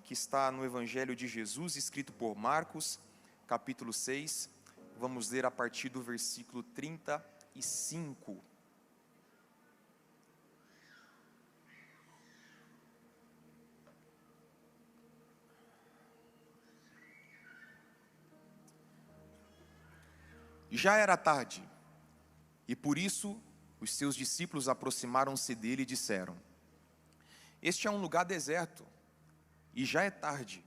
Que está no Evangelho de Jesus, escrito por Marcos, capítulo 6. Vamos ler a partir do versículo 35. Já era tarde, e por isso os seus discípulos aproximaram-se dele e disseram: Este é um lugar deserto, e já é tarde.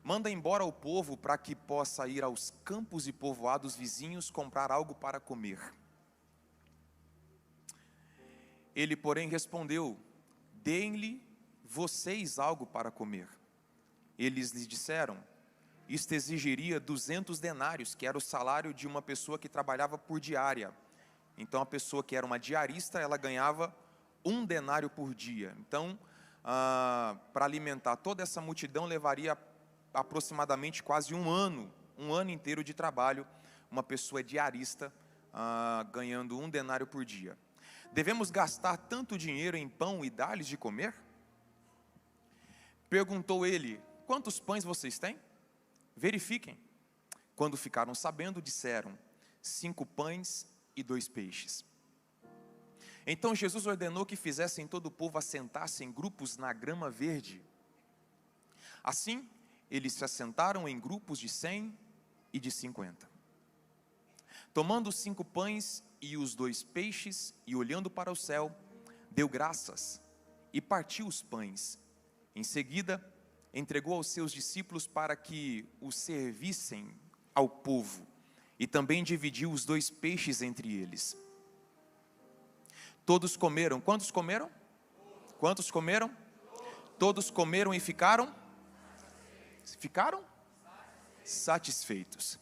Manda embora o povo para que possa ir aos campos e povoados vizinhos comprar algo para comer. Ele, porém, respondeu: Deem-lhe vocês algo para comer. Eles lhe disseram: Isto exigiria 200 denários, que era o salário de uma pessoa que trabalhava por diária. Então, a pessoa que era uma diarista, ela ganhava 1 denário por dia. Então, para alimentar toda essa multidão, levaria aproximadamente quase um ano inteiro de trabalho, uma pessoa diarista ganhando 1 denário por dia. Devemos gastar tanto dinheiro em pão e dar-lhes de comer? Perguntou ele: Quantos pães vocês têm? Verifiquem. Quando ficaram sabendo, disseram: 5 pães e 2 peixes. Então Jesus ordenou que fizessem todo o povo assentar-se em grupos na grama verde. Assim, eles se assentaram em grupos de 100 e de 50. Tomando os 5 pães e os 2 peixes, e olhando para o céu, deu graças e partiu os pães. Em seguida, entregou aos seus discípulos para que os servissem ao povo, e também dividiu os 2 peixes entre eles. Todos comeram. Quantos comeram? Quantos comeram? Todos comeram e ficaram? Ficaram? Satisfeitos.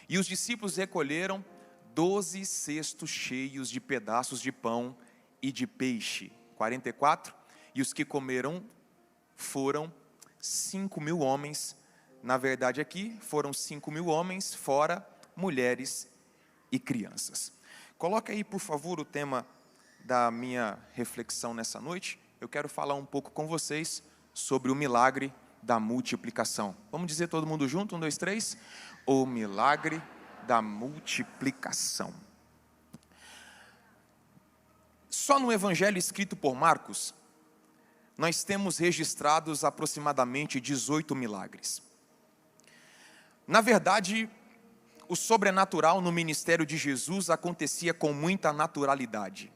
E os discípulos recolheram 12 cestos cheios de pedaços de pão e de peixe. 44. E os que comeram foram 5.000 homens. Na verdade aqui foram 5.000 homens, fora mulheres e crianças. Coloca aí, por favor, o tema da minha reflexão nessa noite. Eu quero falar um pouco com vocês sobre o milagre da multiplicação. Vamos dizer todo mundo junto? 1, 2, 3. O milagre da multiplicação. Só no Evangelho escrito por Marcos, nós temos registrados aproximadamente 18 milagres. Na verdade, o sobrenatural no ministério de Jesus acontecia com muita naturalidade.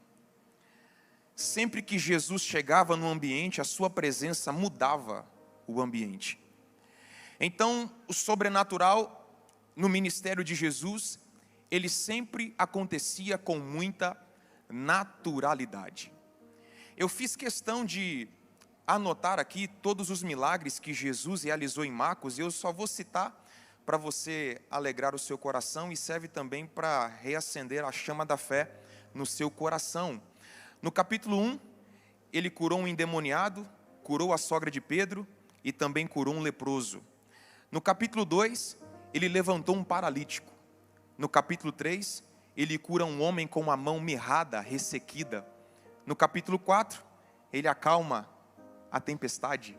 Sempre que Jesus chegava no ambiente, a sua presença mudava o ambiente. Então, o sobrenatural no ministério de Jesus, ele sempre acontecia com muita naturalidade. Eu fiz questão de anotar aqui todos os milagres que Jesus realizou em Marcos, e eu só vou citar para você alegrar o seu coração, e serve também para reacender a chama da fé no seu coração. No capítulo 1, ele curou um endemoniado, curou a sogra de Pedro e também curou um leproso. No capítulo 2, ele levantou um paralítico. No capítulo 3, ele cura um homem com uma mão mirrada, ressequida. No capítulo 4, ele acalma a tempestade.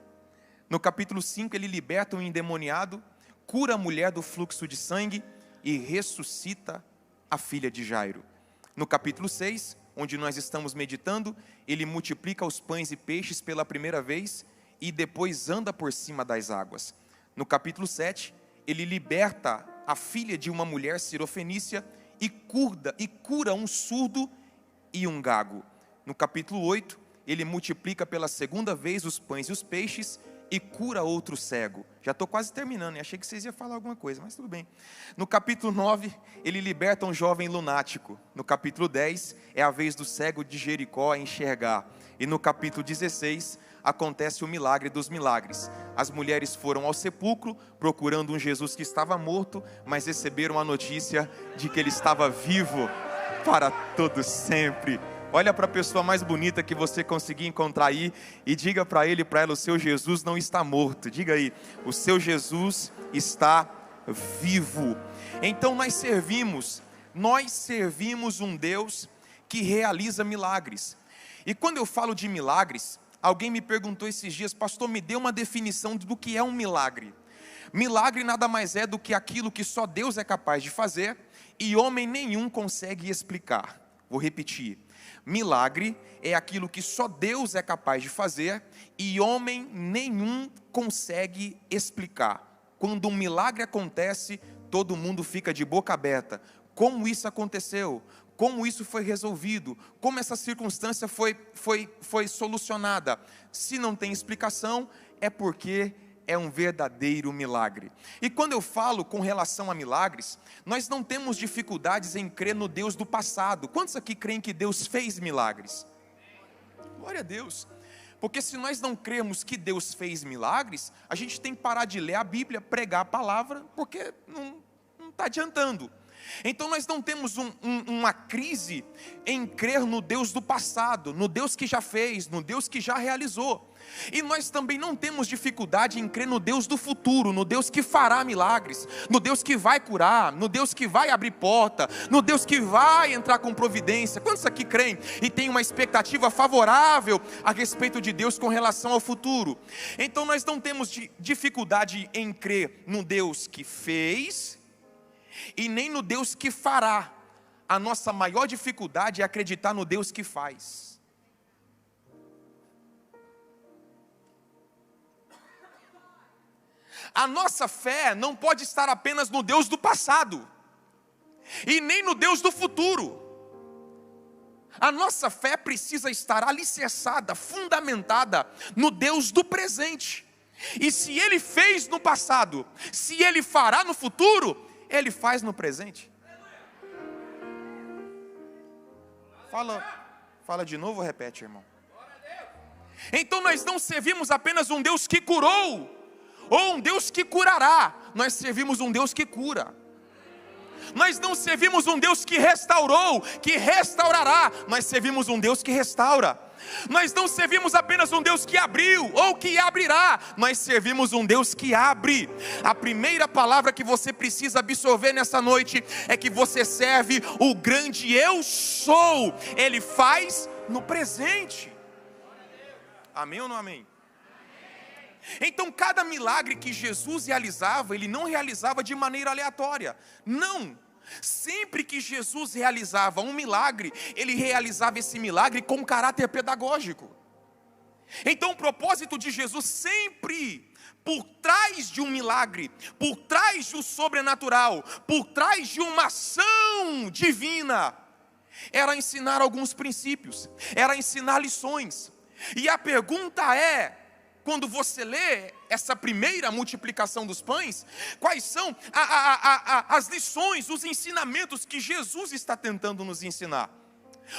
No capítulo 5, ele liberta um endemoniado, cura a mulher do fluxo de sangue e ressuscita a filha de Jairo. No capítulo 6, onde nós estamos meditando, ele multiplica os pães e peixes pela primeira vez e depois anda por cima das águas. No capítulo 7, ele liberta a filha de uma mulher sirofenícia e cura um surdo e um gago. No capítulo 8, ele multiplica pela segunda vez os pães e os peixes e cura outro cego. Já estou quase terminando, e achei que vocês iam falar alguma coisa, mas tudo bem. No capítulo 9, ele liberta um jovem lunático. No capítulo 10, é a vez do cego de Jericó enxergar. E no capítulo 16, acontece o milagre dos milagres. As mulheres foram ao sepulcro, procurando um Jesus que estava morto, mas receberam a notícia de que ele estava vivo para todo sempre. Olha para a pessoa mais bonita que você conseguir encontrar aí e diga para ele e para ela: o seu Jesus não está morto. Diga aí: o seu Jesus está vivo. Então nós servimos um Deus que realiza milagres. E quando eu falo de milagres, alguém me perguntou esses dias: pastor, me dê uma definição do que é um milagre. Milagre nada mais é do que aquilo que só Deus é capaz de fazer e homem nenhum consegue explicar. Vou repetir: milagre é aquilo que só Deus é capaz de fazer e homem nenhum consegue explicar. Quando um milagre acontece, todo mundo fica de boca aberta. Como isso aconteceu? Como isso foi resolvido? Como essa circunstância foi solucionada? Se não tem explicação, é porque é um verdadeiro milagre. E quando eu falo com relação a milagres, nós não temos dificuldades em crer no Deus do passado. Quantos aqui creem que Deus fez milagres? Glória a Deus. Porque se nós não cremos que Deus fez milagres, a gente tem que parar de ler a Bíblia, pregar a palavra, porque não está adiantando. Então nós não temos uma crise em crer no Deus do passado, no Deus que já fez, no Deus que já realizou. E nós também não temos dificuldade em crer no Deus do futuro, no Deus que fará milagres, no Deus que vai curar, no Deus que vai abrir porta, no Deus que vai entrar com providência. Quantos aqui creem e têm uma expectativa favorável a respeito de Deus com relação ao futuro? Então nós não temos dificuldade em crer no Deus que fez e nem no Deus que fará. A nossa maior dificuldade é acreditar no Deus que faz. A nossa fé não pode estar apenas no Deus do passado e nem no Deus do futuro. A nossa fé precisa estar alicerçada, fundamentada no Deus do presente. E se Ele fez no passado, se Ele fará no futuro, Ele faz no presente. Fala de novo ou repete, irmão? Então nós não servimos apenas um Deus que curou, ou um Deus que curará, nós servimos um Deus que cura. Nós não servimos um Deus que restaurou, que restaurará, nós servimos um Deus que restaura. Nós não servimos apenas um Deus que abriu, ou que abrirá, nós servimos um Deus que abre. A primeira palavra que você precisa absorver nessa noite, é que você serve o grande eu sou. Ele faz no presente. Amém ou não amém? Então cada milagre que Jesus realizava, Ele não realizava de maneira aleatória, não. Sempre que Jesus realizava um milagre, Ele realizava esse milagre com caráter pedagógico. Então o propósito de Jesus sempre, por trás de um milagre, por trás do sobrenatural, por trás de uma ação divina, era ensinar alguns princípios, era ensinar lições. E a pergunta é, quando você lê essa primeira multiplicação dos pães, quais são as lições, os ensinamentos que Jesus está tentando nos ensinar?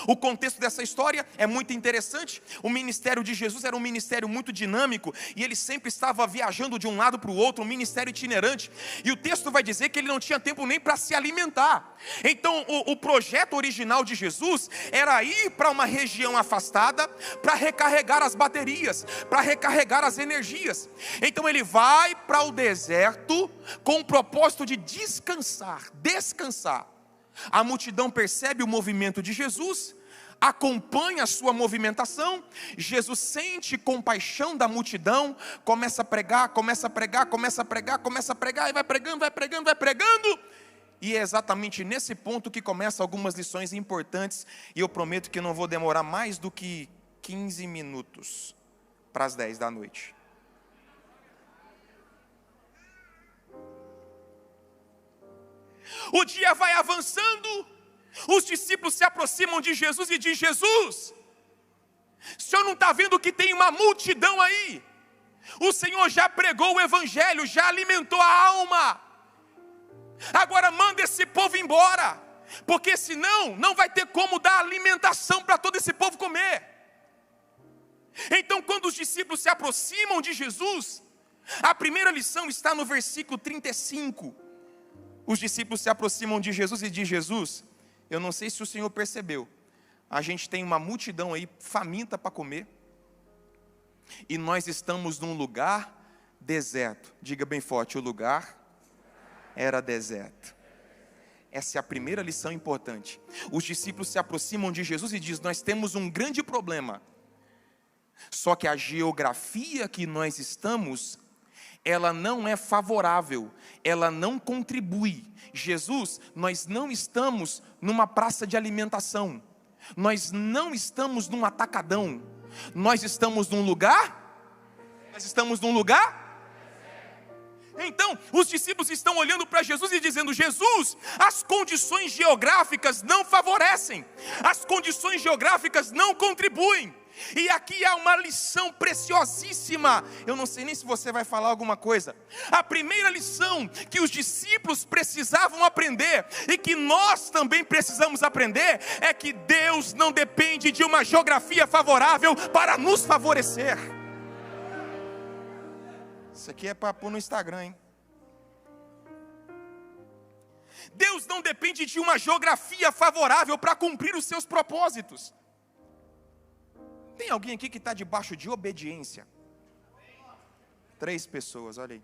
O contexto dessa história é muito interessante. O ministério de Jesus era um ministério muito dinâmico, e ele sempre estava viajando de um lado para o outro, um ministério itinerante, e o texto vai dizer que ele não tinha tempo nem para se alimentar. Então o projeto original de Jesus era ir para uma região afastada, para recarregar as baterias, para recarregar as energias. Então ele vai para o deserto com o propósito de descansar. A multidão percebe o movimento de Jesus, acompanha a sua movimentação. Jesus sente compaixão da multidão, começa a pregar, e vai pregando. E é exatamente nesse ponto que começam algumas lições importantes, e eu prometo que não vou demorar mais do que 15 minutos para as 10 da noite. O dia vai avançando, os discípulos se aproximam de Jesus e dizem: Jesus, o Senhor não está vendo que tem uma multidão aí? O Senhor já pregou o Evangelho, já alimentou a alma, agora manda esse povo embora, porque senão não vai ter como dar alimentação para todo esse povo comer. Então quando os discípulos se aproximam de Jesus, a primeira lição está no versículo 35. Os discípulos se aproximam de Jesus e dizem: Jesus, eu não sei se o Senhor percebeu, a gente tem uma multidão aí faminta para comer, e nós estamos num lugar deserto. Diga bem forte: o lugar era deserto. Essa é a primeira lição importante. Os discípulos se aproximam de Jesus e dizem: nós temos um grande problema. Só que a geografia que nós estamos, ela não é favorável, ela não contribui. Jesus, nós não estamos numa praça de alimentação, nós não estamos num atacadão, nós estamos num lugar, Então, os discípulos estão olhando para Jesus e dizendo: Jesus, as condições geográficas não favorecem, as condições geográficas não contribuem. E aqui há uma lição preciosíssima. Eu não sei nem se você vai falar alguma coisa. A primeira lição que os discípulos precisavam aprender, e que nós também precisamos aprender, é que Deus não depende de uma geografia favorável para nos favorecer. Isso aqui é para pôr no Instagram, hein? Deus não depende de uma geografia favorável para cumprir os seus propósitos. Tem alguém aqui que está debaixo de obediência? 3 pessoas, olha aí.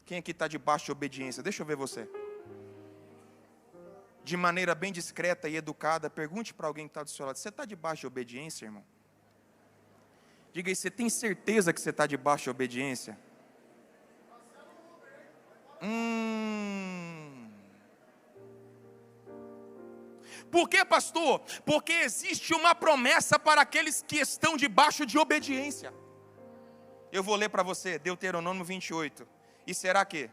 Quem aqui está debaixo de obediência? Deixa eu ver você. De maneira bem discreta e educada, pergunte para alguém que está do seu lado: você está debaixo de obediência, irmão? Diga aí, você tem certeza que você está debaixo de obediência? Por quê, pastor? Porque existe uma promessa para aqueles que estão debaixo de obediência. Eu vou ler para você, Deuteronômio 28. E será que,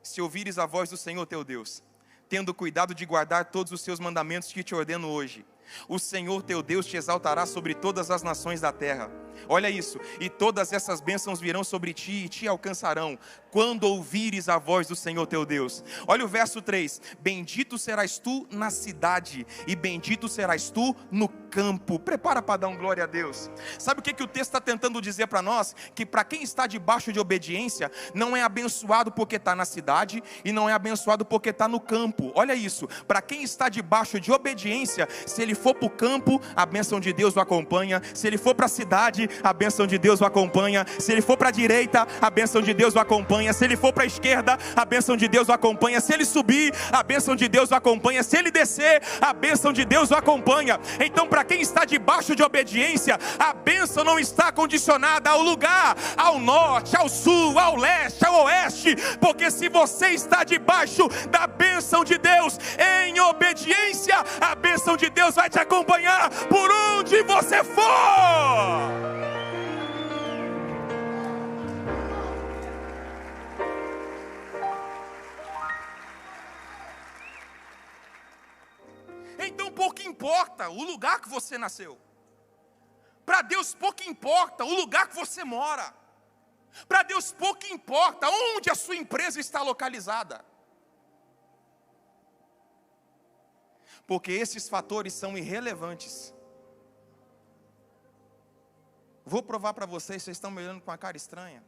se ouvires a voz do Senhor teu Deus, tendo cuidado de guardar todos os seus mandamentos que te ordeno hoje, o Senhor teu Deus te exaltará sobre todas as nações da terra. Olha isso: e todas essas bênçãos virão sobre ti e te alcançarão, quando ouvires a voz do Senhor teu Deus. Olha o verso 3: bendito serás tu na cidade, e bendito serás tu no campo. Prepara para dar um glória a Deus. Sabe o que o texto está tentando dizer para nós? Que para quem está debaixo de obediência, não é abençoado porque está na cidade, e não é abençoado porque está no campo. Olha isso: para quem está debaixo de obediência, se ele for para o campo, a bênção de Deus o acompanha. Se ele for para a cidade, a bênção de Deus o acompanha. Se ele for para a direita, a bênção de Deus o acompanha. Se ele for para a esquerda, a bênção de Deus o acompanha. Se ele subir, a bênção de Deus o acompanha. Se ele descer, a bênção de Deus o acompanha. Então, para quem está debaixo de obediência, a bênção não está condicionada ao lugar, ao norte, ao sul, ao leste, ao oeste, porque se você está debaixo da bênção de Deus, em obediência, a bênção de Deus vai te acompanhar por onde você for. Então pouco importa o lugar que você nasceu. Para Deus pouco importa o lugar que você mora. Para Deus pouco importa onde a sua empresa está localizada. Porque esses fatores são irrelevantes. Vou provar para vocês, vocês estão me olhando com a cara estranha.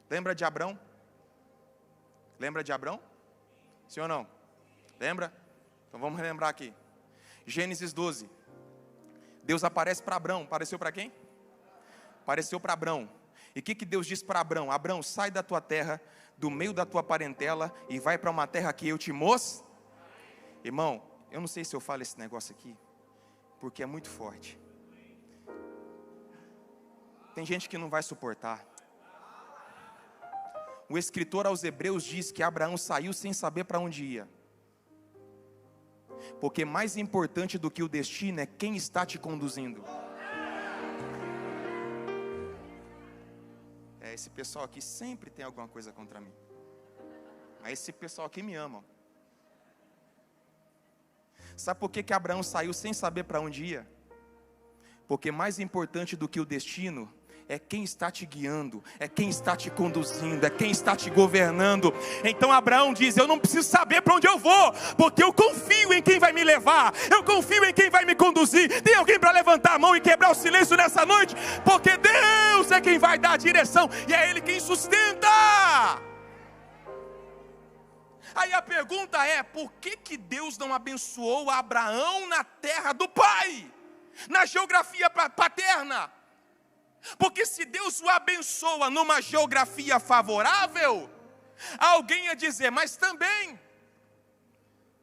Lembra de Abrão? Lembra de Abrão? Sim ou não? Lembra? Então vamos relembrar aqui. Gênesis 12. Deus aparece para Abrão. Apareceu para quem? Apareceu para Abrão. E o que Deus disse para Abrão? Abrão, sai da tua terra, do meio da tua parentela, e vai para uma terra que eu te mostro. Irmão, eu não sei se eu falo esse negócio aqui, porque é muito forte. Tem gente que não vai suportar. O escritor aos Hebreus diz que Abraão saiu sem saber para onde ia. Porque mais importante do que o destino é quem está te conduzindo. Esse pessoal aqui sempre tem alguma coisa contra mim. Mas esse pessoal aqui me ama. Sabe por que Abraão saiu sem saber para onde ia? Porque mais importante do que o destino é quem está te guiando, é quem está te conduzindo, é quem está te governando. Então Abraão diz: eu não preciso saber para onde eu vou, porque eu confio em quem vai me levar, eu confio em quem vai me conduzir. Tem alguém para levantar a mão e quebrar o silêncio nessa noite? Porque Deus é quem vai dar a direção, e é Ele quem sustenta. Aí a pergunta é: por que Deus não abençoou Abraão na terra do pai, na geografia paterna? Porque se Deus o abençoa numa geografia favorável, alguém ia dizer: mas também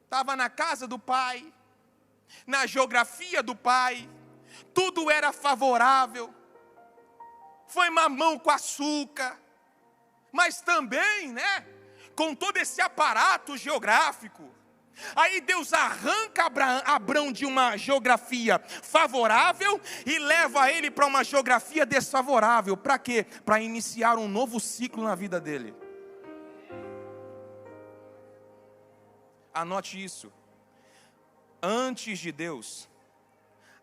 estava na casa do pai, na geografia do pai, tudo era favorável, foi mamão com açúcar, mas também, né, com todo esse aparato geográfico. Aí Deus arranca Abrão de uma geografia favorável e leva ele para uma geografia desfavorável. Para quê? Para iniciar um novo ciclo na vida dele. Anote isso. Antes de Deus,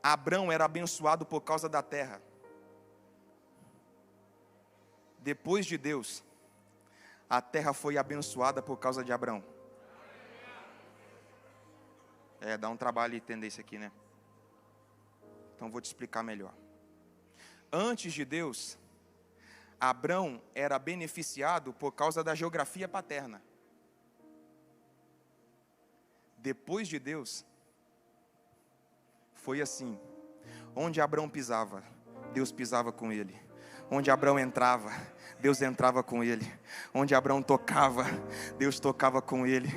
Abrão era abençoado por causa da terra. Depois de Deus, a terra foi abençoada por causa de Abrão. Dá um trabalho entender isso aqui, né? Então vou te explicar melhor. Antes de Deus, Abrão era beneficiado por causa da geografia paterna. Depois de Deus, foi assim. Onde Abrão pisava, Deus pisava com ele. Onde Abrão entrava, Deus entrava com ele. Onde Abrão tocava, Deus tocava com ele.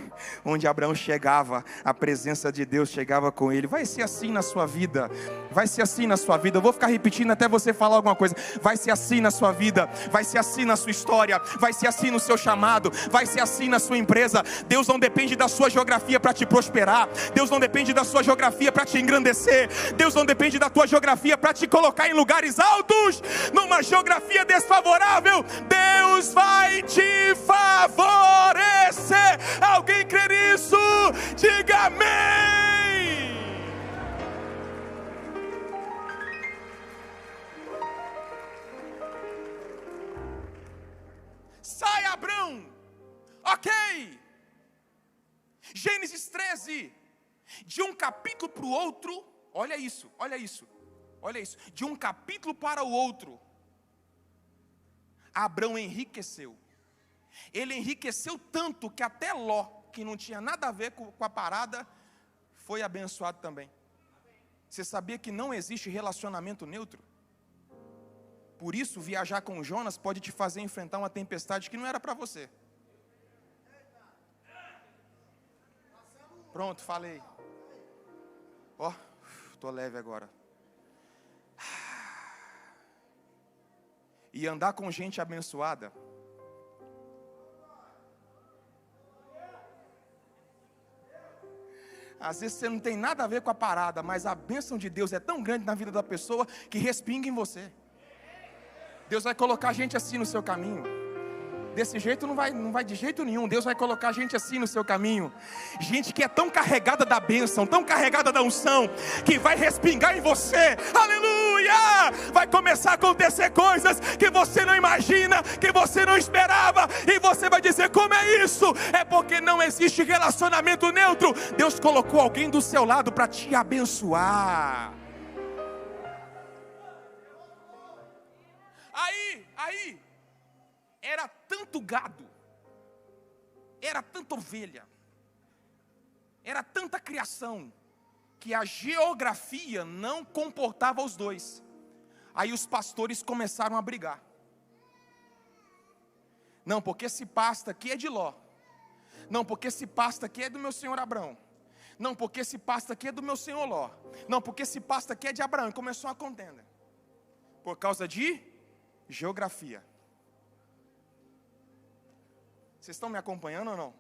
Onde Abrão chegava, a presença de Deus chegava com ele. Vai ser assim na sua vida. Vai ser assim na sua vida. Eu vou ficar repetindo até você falar alguma coisa. Vai ser assim na sua vida. Vai ser assim na sua história. Vai ser assim no seu chamado. Vai ser assim na sua empresa. Deus não depende da sua geografia para te prosperar. Deus não depende da sua geografia para te engrandecer. Deus não depende da tua geografia para te colocar em lugares altos. Numa geografia desfavorável, Deus vai te favorecer. Alguém crê nisso? Diga amém. Sai, Abrão. Ok. Gênesis 13. De um capítulo para o outro, olha isso, olha isso, olha isso. De um capítulo para o outro, Abrão enriqueceu. Ele enriqueceu tanto que até Ló, que não tinha nada a ver com a parada, foi abençoado também. Você sabia que não existe relacionamento neutro? Por isso, viajar com Jonas pode te fazer enfrentar uma tempestade que não era para você. Pronto, falei. Ó, tô leve agora. E andar com gente abençoada às vezes você não tem nada a ver com a parada, mas a bênção de Deus é tão grande na vida da pessoa que respinga em você. Deus vai colocar gente assim no seu caminho. Desse jeito não vai de jeito nenhum. Deus vai colocar gente assim no seu caminho. Gente que é tão carregada da bênção, tão carregada da unção, que vai respingar em você. Aleluia! Vai começar a acontecer coisas que você não imagina, que você não esperava. E você vai dizer, como é isso? É porque não existe relacionamento neutro. Deus colocou alguém do seu lado para te abençoar. Aí era tanto gado, era tanta ovelha, era tanta criação, que a geografia não comportava os dois. Aí os pastores começaram a brigar. Não, porque esse pasto aqui é de Ló. Não, porque esse pasto aqui é do meu senhor Abrão. Não, porque esse pasto aqui é do meu senhor Ló. Não, porque esse pasto aqui é de Abraão. E começou a contenda. Por causa de geografia. Vocês estão me acompanhando ou não?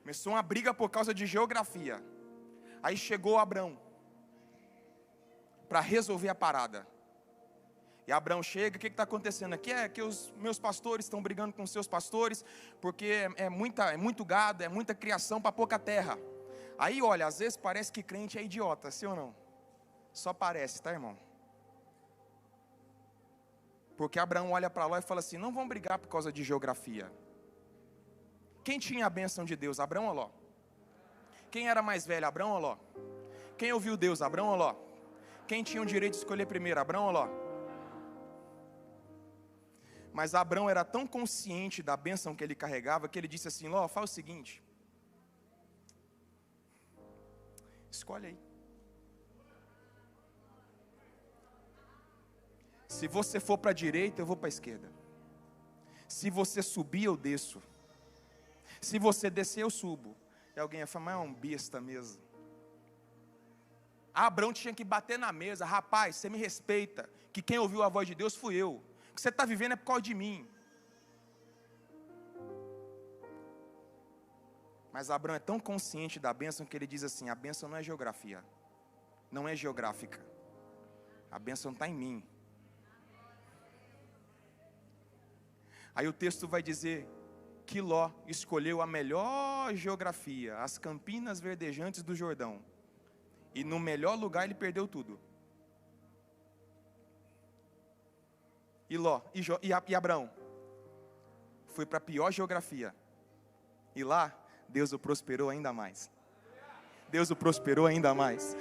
Começou uma briga por causa de geografia. Aí chegou Abrão para resolver a parada. E Abrão chega, o que está acontecendo aqui? É que os meus pastores estão brigando com os seus pastores, porque é muito gado, é muita criação para pouca terra. Aí olha, às vezes parece que crente é idiota, sim ou não? Só parece, tá, irmão? Porque Abraão olha para Ló e fala assim, não vão brigar por causa de geografia. Quem tinha a bênção de Deus, Abrão ou Ló? Quem era mais velho, Abrão ou Ló? Quem ouviu Deus, Abrão ou Ló? Quem tinha o direito de escolher primeiro, Abrão ou Ló? Mas Abrão era tão consciente da bênção que ele carregava, que ele disse assim, Ló, faz o seguinte, escolhe aí. Se você for para a direita, eu vou para a esquerda. Se você subir, eu desço. Se você descer, eu subo. E alguém ia falar, mas é um besta mesmo. Abraão tinha que bater na mesa: rapaz, você me respeita, que quem ouviu a voz de Deus fui eu. O que você está vivendo é por causa de mim. Mas Abraão é tão consciente da bênção que ele diz assim: a bênção não é geografia, não é geográfica, a bênção está em mim. Aí o texto vai dizer que Ló escolheu a melhor geografia, as campinas verdejantes do Jordão. E no melhor lugar ele perdeu tudo. E Ló, e Abraão foi para a pior geografia. E lá, Deus o prosperou ainda mais. Deus o prosperou ainda mais.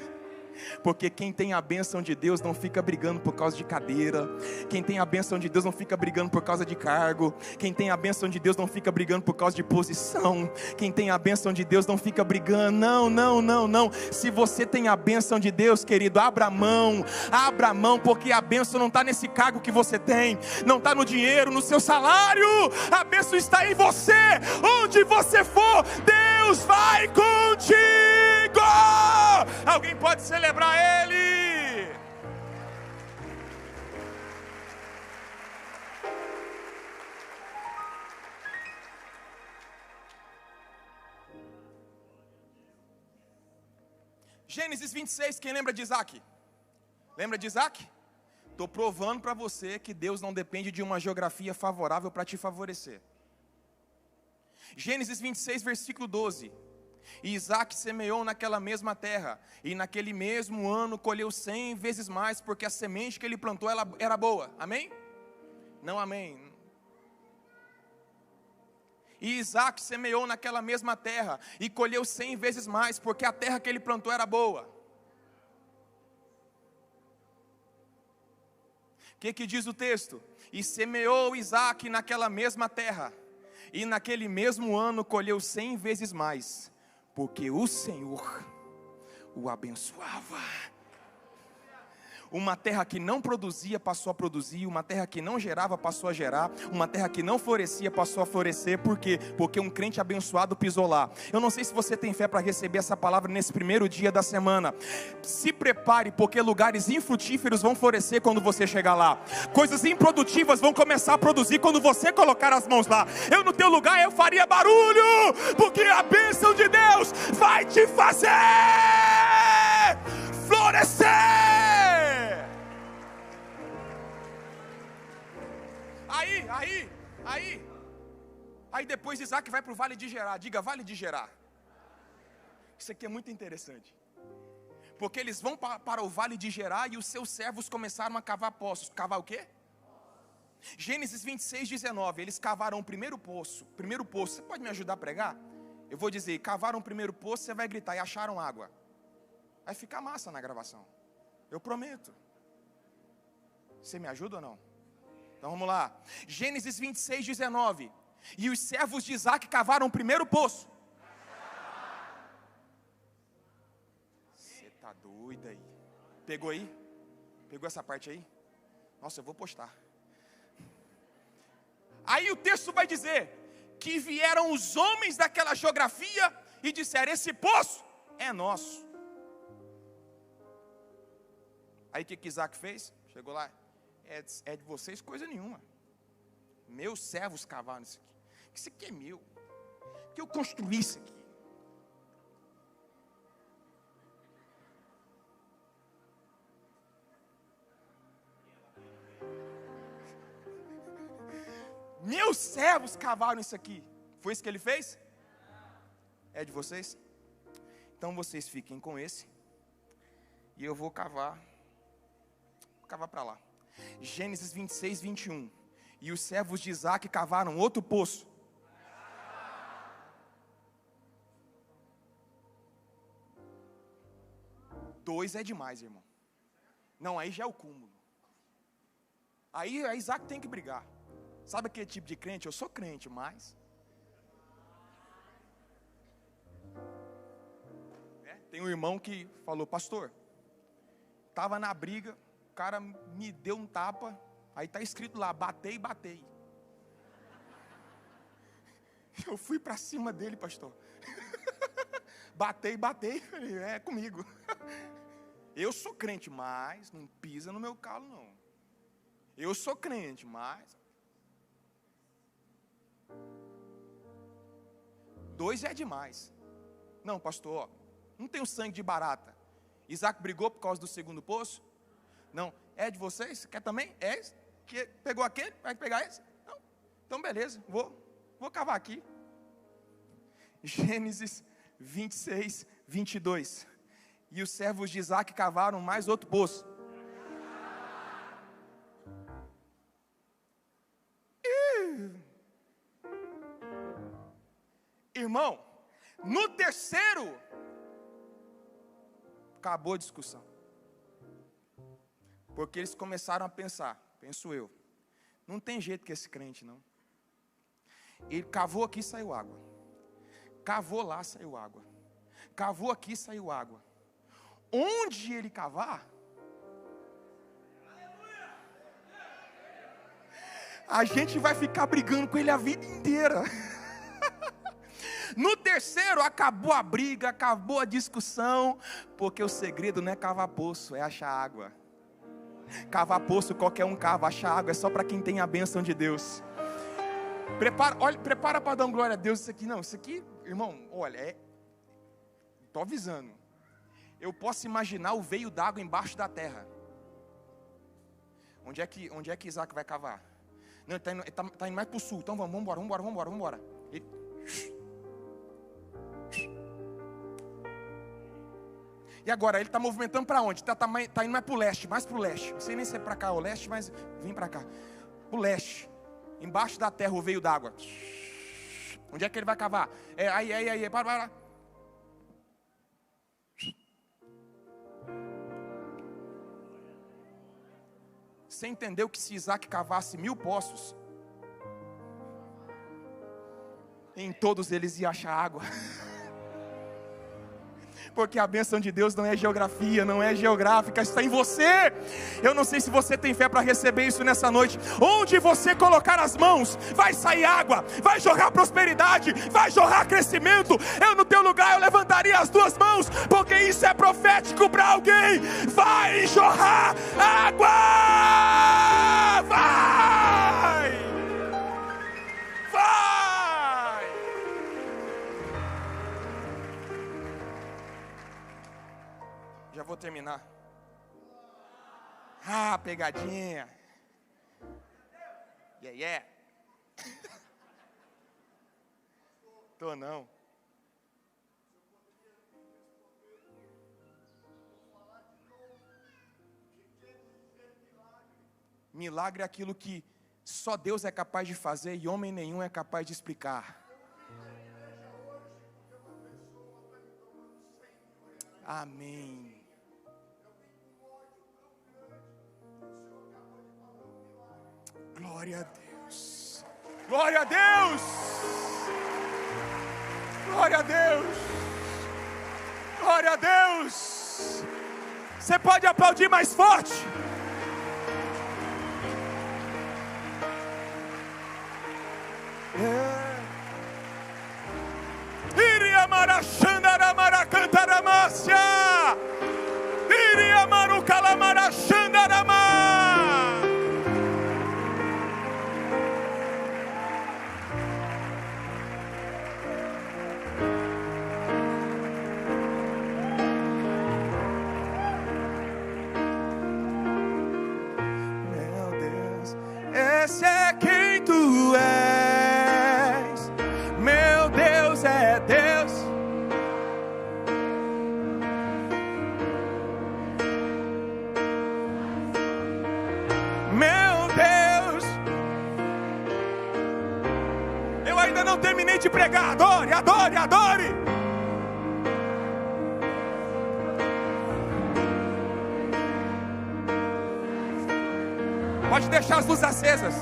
Porque quem tem a bênção de Deus não fica brigando por causa de cadeira. Quem tem a bênção de Deus não fica brigando por causa de cargo. Quem tem a bênção de Deus não fica brigando por causa de posição. Quem tem a bênção de Deus não fica brigando. Não. Se você tem a bênção de Deus, querido, abra mão, porque a bênção não está nesse cargo que você tem, não está no dinheiro, no seu salário. A bênção está em você. Onde você for, Deus vai contigo. Alguém pode celebrar Ele? Gênesis 26, quem lembra de Isaac? Lembra de Isaac? Estou provando para você que Deus não depende de uma geografia favorável para te favorecer. Gênesis 26, versículo 12. E Isaac semeou naquela mesma terra, e naquele mesmo ano colheu 100 vezes mais, porque a semente que ele plantou ela era boa. Amém? Não amém. E Isaac semeou naquela mesma terra, e colheu 100 vezes mais, porque a terra que ele plantou era boa. O que diz o texto? E semeou Isaac naquela mesma terra, e naquele mesmo ano colheu 100 vezes mais, porque o Senhor o abençoava. Uma terra que não produzia passou a produzir, uma terra que não gerava passou a gerar, uma terra que não florescia passou a florescer. Por quê? Porque um crente abençoado pisou lá. Eu não sei se você tem fé para receber essa palavra nesse primeiro dia da semana. Se prepare, porque lugares infrutíferos vão florescer quando você chegar lá. Coisas improdutivas vão começar a produzir quando você colocar as mãos lá. Eu no teu lugar eu faria barulho, porque a bênção de Deus vai te fazer florescer. Aí depois Isaac vai para o Vale de Gerar. Diga, Vale de Gerar. Isso aqui é muito interessante. Porque eles vão para o Vale de Gerar e os seus servos começaram a cavar poços. Cavar o quê? Gênesis 26, 19. Eles cavaram o primeiro poço. Você pode me ajudar a pregar? Eu vou dizer, cavaram o primeiro poço, você vai gritar, e acharam água. Vai ficar massa na gravação. Eu prometo. Você me ajuda ou não? Então vamos lá. Gênesis 26, 19. E os servos de Isaac cavaram o primeiro poço. Você está doido aí? Pegou aí? Pegou essa parte aí? Nossa, eu vou postar. Aí o texto vai dizer que vieram os homens daquela geografia e disseram, esse poço é nosso. Aí o que Isaac fez? Chegou lá, é de vocês coisa nenhuma. Meus servos cavaram isso aqui. Isso aqui é meu. Que eu construí isso aqui. Meus servos cavaram isso aqui. Foi isso que ele fez? É de vocês? Então vocês fiquem com esse. E eu vou cavar. Vou cavar para lá. Gênesis 26, 21. E os servos de Isaac cavaram outro poço. Dois é demais, irmão. Não, aí já é o cúmulo. Aí Isaac tem que brigar. Sabe aquele tipo de crente? Eu sou crente, mas... Tem um irmão que falou, pastor, estava na briga, o cara me deu um tapa, aí está escrito lá, batei. Eu fui para cima dele, pastor. Batei, é comigo. Eu sou crente, mas não pisa no meu calo, não. Eu sou crente, mas... 2 é demais. Não, pastor, não tenho sangue de barata. Isaac brigou por causa do segundo poço? Não. É de vocês? Quer também? É esse? Que pegou aquele? Vai pegar esse? Não. Então beleza, vou cavar aqui. Gênesis 26, 22. E os servos de Isaac cavaram mais outro poço. Irmão, no terceiro, acabou a discussão. Porque eles começaram a pensar, penso eu, não tem jeito que esse crente não. Ele cavou aqui, saiu água. Cavou lá, saiu água. Cavou aqui, saiu água. Onde ele cavar, a gente vai ficar brigando com ele a vida inteira. No terceiro, acabou a briga, acabou a discussão, porque o segredo não é cavar poço, é achar água. Cavar poço, qualquer um cava, achar água é só para quem tem a bênção de Deus. Prepara para dar glória a Deus. Isso aqui, irmão, olha, estou avisando. Eu posso imaginar o veio d'água embaixo da terra. Onde é que Isaac vai cavar? Não, ele está indo mais para o sul, então vamos embora. E agora, ele está movimentando para onde? Está indo mais para o leste, mais para o leste. Não sei nem se é para cá ou leste, mas vem para cá. Para o leste. Embaixo da terra o veio d'água. Onde é que ele vai cavar? Aí, para. Você entendeu que se Isaac cavasse 1000 poços, em todos eles ia achar água. Porque a bênção de Deus não é geografia, não é geográfica, está em você. Eu não sei se você tem fé para receber isso nessa noite. Onde você colocar as mãos, vai sair água, vai jorrar prosperidade, vai jorrar crescimento. Eu no teu lugar, eu levantaria as 2 mãos, porque isso é profético para alguém. Vai jorrar água, vai. Já vou terminar. Pegadinha. Yeah. Tô não. Milagre é aquilo que só Deus é capaz de fazer e homem nenhum é capaz de explicar. Amém. Glória a Deus. Glória a Deus. Glória a Deus. Glória a Deus. Você pode aplaudir mais forte? Iria marachandara maracantaramácia. Iria marucala marachandarama. Esse é quem tu és, meu Deus é Deus. Meu Deus, eu ainda não terminei de pregar. Adore, adore, adore. Pode deixar as luzes acesas.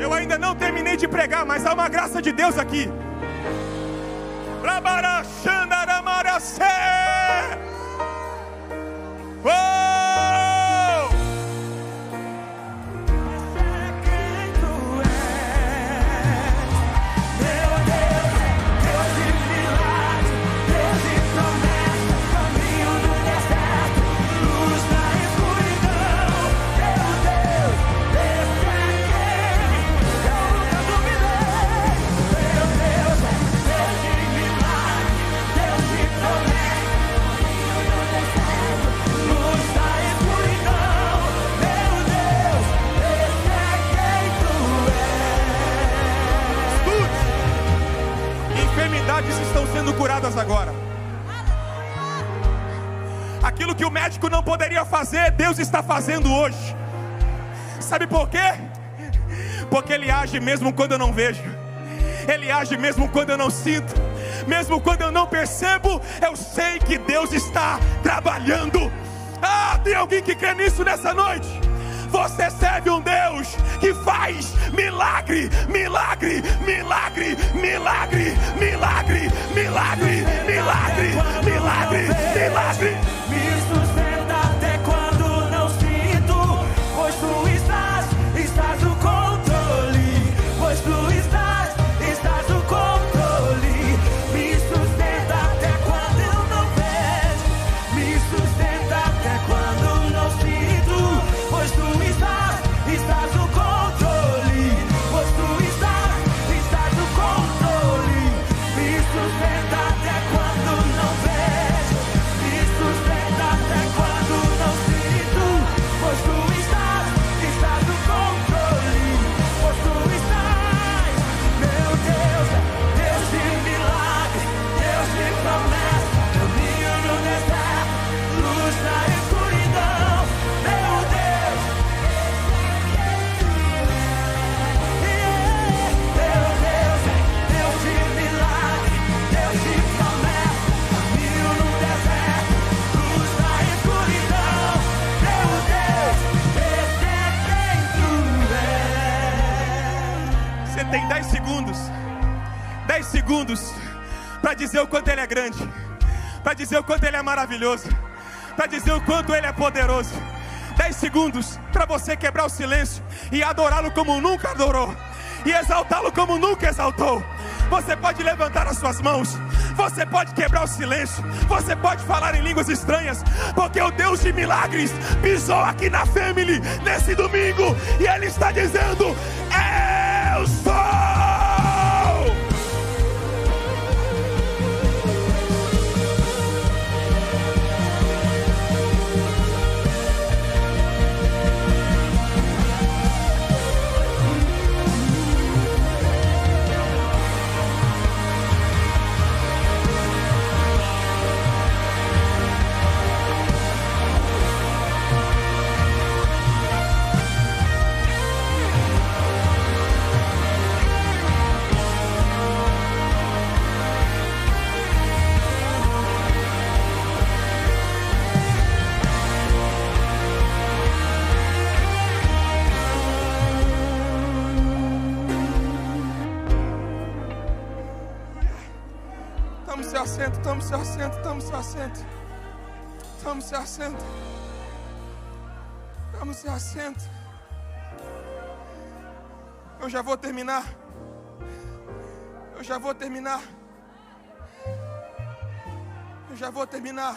Eu ainda não terminei de pregar, mas há uma graça de Deus aqui. Aquilo que o médico não poderia fazer, Deus está fazendo hoje. Sabe por quê? Porque Ele age mesmo quando eu não vejo. Ele age mesmo quando eu não sinto. Mesmo quando eu não percebo, eu sei que Deus está trabalhando. Tem alguém que crê nisso nessa noite? Você serve um Deus que faz milagre, milagre, milagre, milagre, milagre, milagre, milagre, milagre, milagre. Me sustenta até quando não sinto, pois tu estás no controle, pois tu estás no controle. Me sustenta até quando eu não vejo, me sustenta até quando não sinto, pois tu estás no controle, pois tu estás no controle. Me sustenta até quando não vejo, me sustenta até quando não sinto, pois tu estás no controle, pois tu estás. Meu Deus, Deus de milagre, Deus de promessa, caminho no deserto, luz na escuridão. Meu Deus, Deus de milagre, Deus de promessa, caminho no deserto, luz na escuridão. Meu Deus, esse é quem tu és. Você tem 10 segundos. 10 segundos para dizer o quanto Ele é grande, para dizer o quanto Ele é maravilhoso, para dizer o quanto Ele é poderoso. 10 segundos para você quebrar o silêncio e adorá-lo como nunca adorou, e exaltá-lo como nunca exaltou. Você pode levantar as suas mãos, você pode quebrar o silêncio, você pode falar em línguas estranhas, porque o Deus de milagres pisou aqui na Family nesse domingo, e Ele está dizendo: eu sou. Tome seu assento, tome seu assento, tome seu assento. Tome seu assento. Tome seu assento. Eu já vou terminar. Eu já vou terminar. Eu já vou terminar.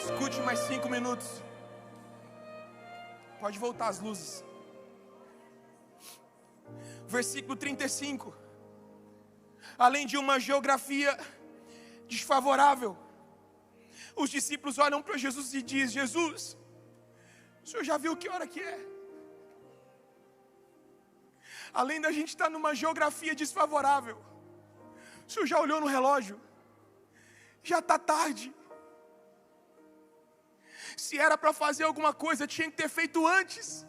Escute mais 5 minutos. Pode voltar as luzes. Versículo 35. Além de uma geografia desfavorável, os discípulos olham para Jesus e dizem: Jesus, o senhor já viu que hora que é? Além da gente estar numa geografia desfavorável, o senhor já olhou no relógio? Já está tarde. Se era para fazer alguma coisa, tinha que ter feito antes.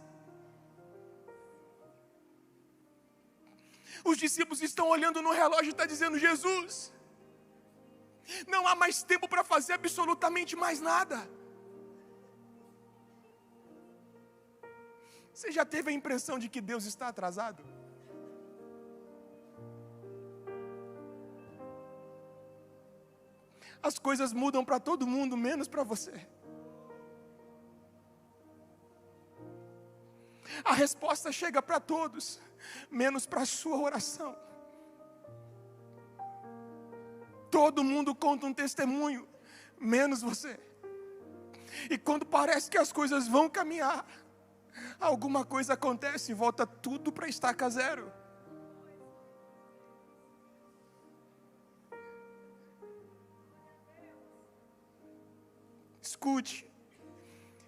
Os discípulos estão olhando no relógio e estão dizendo: Jesus, não há mais tempo para fazer absolutamente mais nada. Você já teve a impressão de que Deus está atrasado? As coisas mudam para todo mundo, menos para você. A resposta chega para todos, menos para a sua oração. Todo mundo conta um testemunho, menos você. E quando parece que as coisas vão caminhar, alguma coisa acontece e volta tudo para estaca zero. Escute,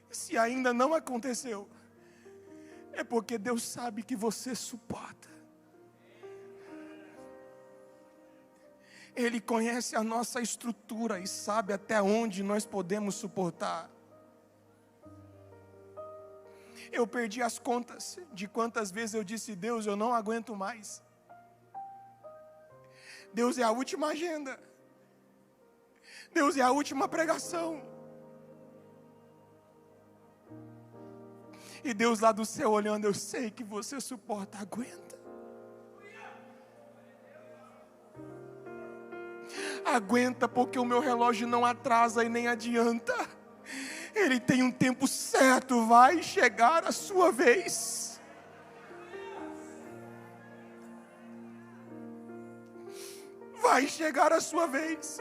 se ainda não aconteceu, é porque Deus sabe que você suporta. Ele conhece a nossa estrutura e sabe até onde nós podemos suportar. Eu perdi as contas de quantas vezes eu disse: Deus, eu não aguento mais. Deus é a última agenda. Deus é a última pregação. E Deus lá do céu olhando: eu sei que você suporta, aguenta. Aguenta, porque o meu relógio não atrasa e nem adianta. Ele tem um tempo certo, vai chegar a sua vez. Vai chegar a sua vez.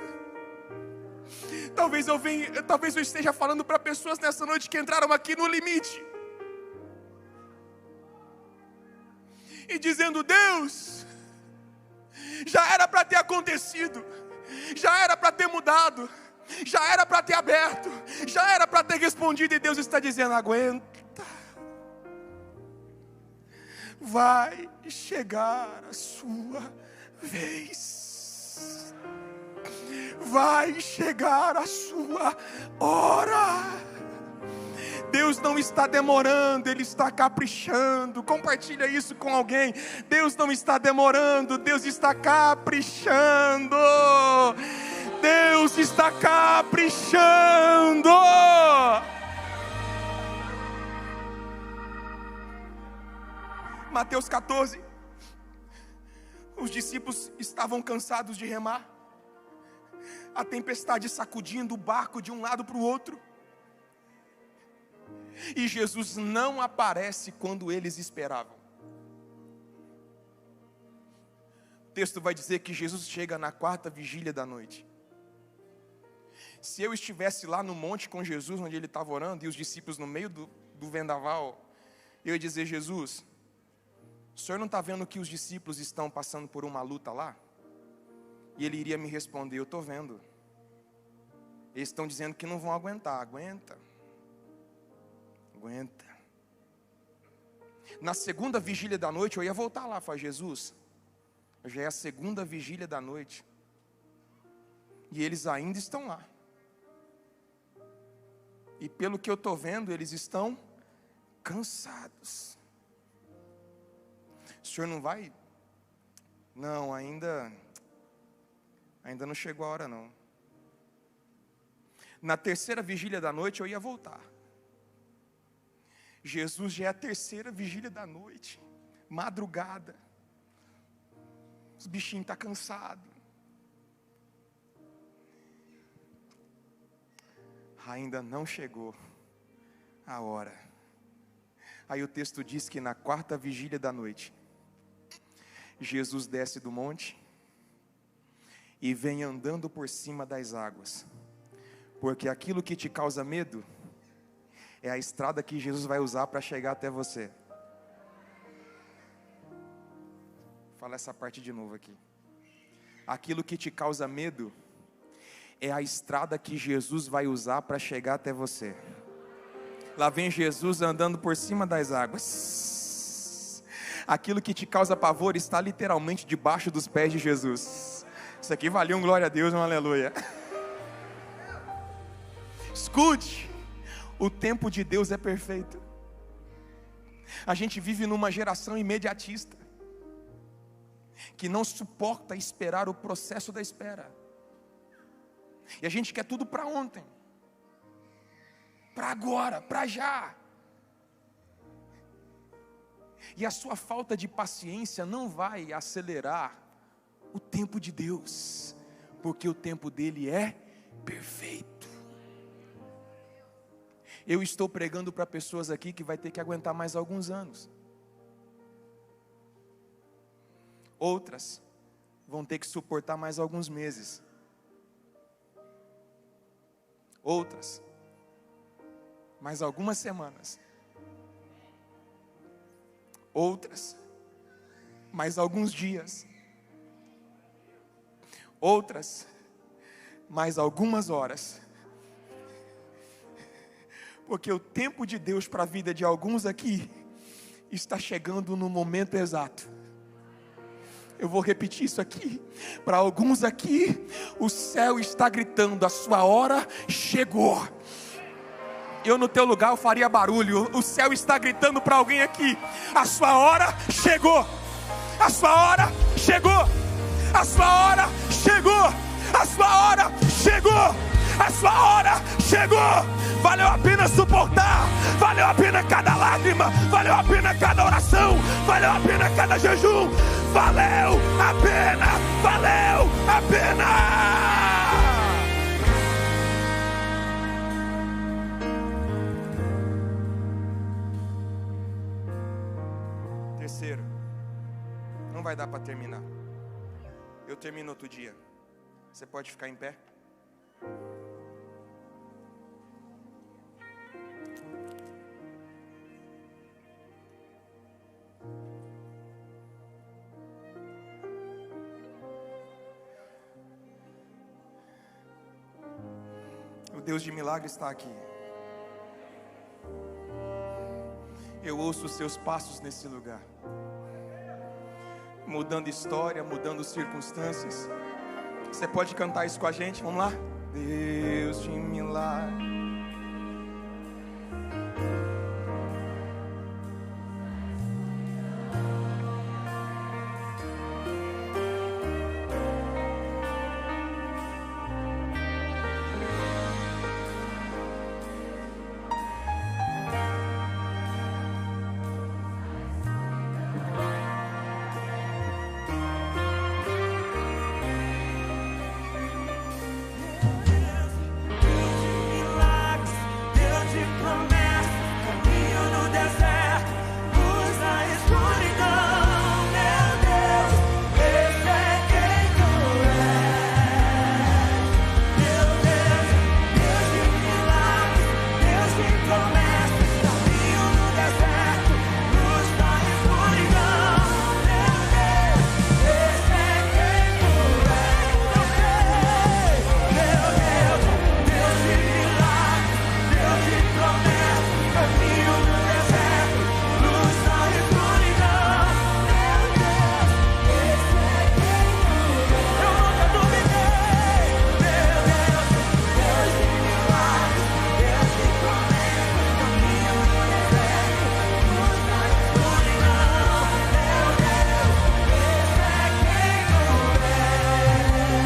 Talvez eu esteja falando para pessoas nessa noite que entraram aqui no limite. E dizendo: Deus, já era para ter acontecido, já era para ter mudado, já era para ter aberto, já era para ter respondido. E Deus está dizendo: aguenta, vai chegar a sua vez, vai chegar a sua hora. Deus não está demorando, Ele está caprichando. Compartilha isso com alguém. Deus não está demorando, Deus está caprichando. Deus está caprichando. Mateus 14. Os discípulos estavam cansados de remar. A tempestade sacudindo o barco de um lado para o outro. E Jesus não aparece quando eles esperavam. O texto vai dizer que Jesus chega na 4ª vigília da noite. Se eu estivesse lá no monte com Jesus, onde ele estava orando, e os discípulos no meio do vendaval, eu ia dizer: Jesus, o senhor não está vendo que os discípulos estão passando por uma luta lá? E ele iria me responder: eu estou vendo. Eles estão dizendo que não vão aguentar. Aguenta. Na 2ª vigília da noite eu ia voltar lá, falar: Jesus, já é a 2ª vigília da noite e eles ainda estão lá. E pelo que eu estou vendo, eles estão cansados. O senhor não vai? Não, ainda não chegou a hora não. Na 3ª vigília da noite eu ia voltar. Jesus já é a 3ª vigília da noite, madrugada. Os bichinhos estão cansados. Ainda não chegou a hora. Aí o texto diz que na 4ª vigília da noite, Jesus desce do monte e vem andando por cima das águas. Porque aquilo que te causa medo é a estrada que Jesus vai usar para chegar até você. Vou falar essa parte de novo aqui. Aquilo que te causa medo é a estrada que Jesus vai usar para chegar até você. Lá vem Jesus andando por cima das águas. Aquilo que te causa pavor está literalmente debaixo dos pés de Jesus. Isso aqui valeu um glória a Deus, um aleluia. Escute. O tempo de Deus é perfeito. A gente vive numa geração imediatista, que não suporta esperar o processo da espera. E a gente quer tudo para ontem, para agora, para já. E a sua falta de paciência não vai acelerar o tempo de Deus, porque o tempo dele é perfeito. Eu estou pregando para pessoas aqui que vai ter que aguentar mais alguns anos. Outras vão ter que suportar mais alguns meses. outras, mais algumas semanas, outras, mais alguns dias, outras, mais algumas horas, porque o tempo de Deus para a vida de alguns aqui está chegando no momento exato. Eu vou repetir isso aqui. Para alguns aqui, o céu está gritando: a sua hora chegou. Eu no teu lugar eu faria barulho. O céu está gritando para alguém aqui: a sua hora chegou. A sua hora chegou. A sua hora chegou. A sua hora chegou. A sua hora chegou. Valeu a pena suportar. Valeu a pena cada lágrima. Valeu a pena cada oração. Valeu a pena cada jejum. Valeu a pena. Valeu a pena. Terceiro, não vai dar para terminar. Eu termino outro dia. Você pode ficar em pé? O Deus de milagre está aqui. Eu ouço os seus passos nesse lugar, mudando história, mudando circunstâncias. Você pode cantar isso com a gente? Vamos lá? Deus de milagre.